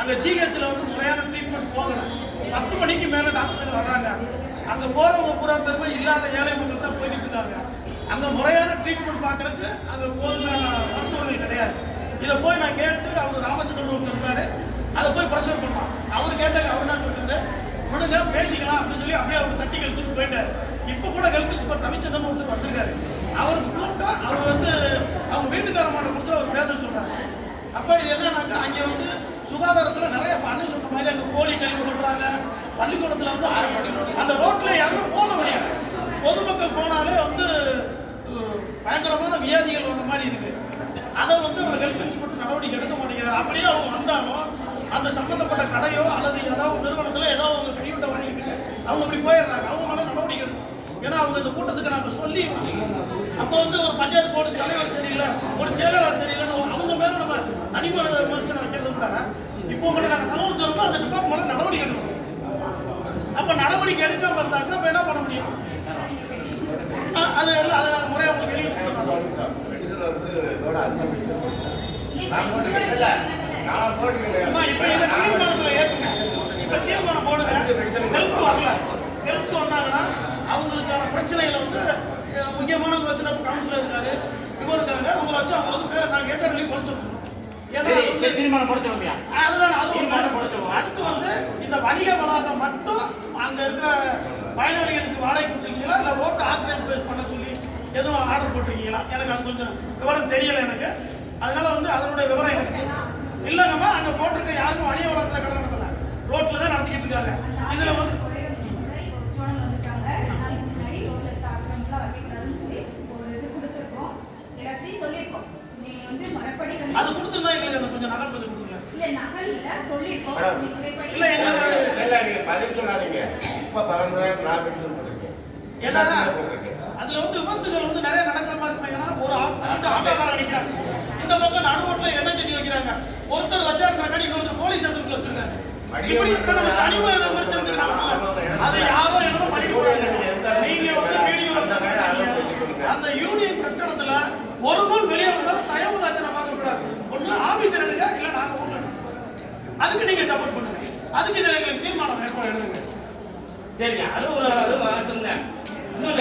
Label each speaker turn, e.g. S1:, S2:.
S1: அங்கே ஜிஹெச்சில் வந்து முறையான ட்ரீட்மெண்ட் போகணும். 10 மணிக்கு மேலே டாக்டர்கள் வர்றாங்க. அங்கே போகிறவங்க பூரா பெருமை இல்லாத ஏழை மக்கள் தான் போய்கிட்டு இருக்காங்க. அங்கே முறையான ட்ரீட்மெண்ட் பார்க்குறதுக்கு அங்கே போதுமான மருத்துவர்கள் கிடையாது. இதை போய் நான் கேட்டு அவர் ராமச்சந்திரன் ஒருத்தர் இருக்காரு, அதை போய் ப்ரெஷர் பண்ணலாம். அவர் கேட்டாங்க, அவர் என்ன சொல்றாரு, விடுங்க பேசிக்கலாம் அப்படின்னு சொல்லி அப்படியே அவர் தட்டி கழிச்சுட்டு போயிட்டார். இப்போ கூட ஹெல்த் எக்ஸ்பர்ட் ரவிச்சந்திரன் ஒருத்தர் வந்திருக்காரு. அவருக்கு கூப்பிட்டா அவர் வந்து அவங்க வீட்டுக்காரமான கொடுத்து அவர் பேச சொல்றாரு. அப்போ இது என்னன்னாக்கா அங்கே வந்து சுகாதாரத்தில் நிறைய அண்ணன் சொன்ன மாதிரி அங்கே கோழி கழிவு கொண்டுறாங்க. பள்ளிக்கூடத்தில் வந்து அந்த ரோட்டில் யாருமே போக முடியாது. பொதுமக்கள் போனாலே வந்து பயங்கரமான வியாதிகள் வந்த மாதிரி இருக்கு. அதை வந்து அவர் ஹெல்த் இன்ஸ்பெக்டர் நடவடிக்கை எடுக்க மாட்டேங்கிறார். அப்படியே அவங்க வந்தாலும் அந்த சம்பந்தப்பட்ட கடையோ அல்லது ஏதாவது நிறுவனத்தில் ஏதோ அவங்க கைவிட்ட வாங்கிட்டு அவங்க அப்படி போயிடுறாங்க. அவங்க மேலே நடவடிக்கை எடுக்கணும். ஏன்னா அவங்க இந்த கூட்டத்துக்கு நாங்கள் சொல்லி அப்போ வந்து ஒரு பஞ்சாயத்து போர்டு தலைவர் சரியில்லை, ஒரு செயலாளர் சரியில்லைன்னு அவங்க மேலே நம்ம தனிமனித விமர்சனம் வைக்கிறது கூட இப்போ உங்களை நாங்கள் தகவல் சொல்லணும், அந்த டிபார்ட்மெண்ட் நடவடிக்கை எடுக்கணும். அப்போ நடவடிக்கை எடுக்காம இருந்தாக்க அப்போ என்ன பண்ண முடியும்? அது எல்லாம் அதை நாங்கள் முறையாக உங்களுக்கு வெளியே கொடுத்துருவோம். இப்போ இந்த தீர்மானத்தில் ஏற்றுங்க. இப்போ தீர்மானம் போடுங்க. ஹெல்த் வரல, ஹெல்த் வந்தாங்கன்னா அவங்களுக்கான பிரச்சனைகளை வந்து முக்கியமானவங்க வச்சு நம்ம கவுன்சிலர் இருக்காரு, இவர் இருக்காங்க, அவங்களை வச்சு அவங்க வந்து நாங்கள் ஏற்ற ரிலீவ் படிச்சு வச்சுருக்கோம். அதுதான் அதுவும் அடுத்து வந்து இந்த வணிக வளாகம் மட்டும் அங்கே இருக்கிற பயனாளிகளுக்கு வாடகை கொடுத்துருக்கீங்களா இல்லை ரோட்டை ஆக்கிரமிப்பு பண்ண சொல்லி எதுவும் ஆர்டர் போட்டிருக்கீங்களா? எனக்கு அது கொஞ்சம் விவரம் தெரியலை எனக்கு. அதனால வந்து அதனுடைய விவரம் எனக்கு இல்லைங்கம்மா. அங்கே போட்டிருக்க யாருக்கும் வணிக வளாகத்தில் கடை நடத்தல, ரோட்டில் தான் நடத்திக்கிட்டு இருக்காங்க. இதில் வந்து அது கொடுத்துருந்தா எங்களுக்கு அந்த கொஞ்சம் நகல் கொஞ்சம் கொடுங்க. இல்ல எங்களுக்கு பதில் சொல்லாதீங்க. இப்ப 15,000 நான் மென்ஷன் பண்ணிருக்கேன். ஏன்னா அதுல வந்து விபத்துகள் வந்து நிறைய நடக்கிற மாதிரி இருக்கும். ஏன்னா ஒரு ஆட்டோக்காரன் நிக்கிறாங்க, இந்த பக்கம் நடுவோட்ல எண்ணெய் செடி வைக்கிறாங்க, ஒருத்தர் வச்சாருன்னா இன்னொருத்தர் போலீஸ் இடத்துக்குள்ள வச்சிருக்காங்க. இப்படி தனிமனித விமர்சனம் அதை யாரோ என்னமோ பண்ணிட்டு போறாங்க. நீங்க வந்து வீடியோ அந்த யூனியன் கட்டடத்துல ஒரு நூல் வெளியே வந்தாலும் தயவு தாச்சனை பார்க்க கூடாது. ஒண்ணு ஆபீசர் எடுங்க, இல்ல நாங்க ஊர்ல அதுக்கு நீங்க சப்போர்ட் பண்ணுங்க. அதுக்கு இதில் எங்களுக்கு தீர்மானம் ஏற்பாடு எடுங்க. சரிங்க, அது அது வாசம் தான். இன்னும்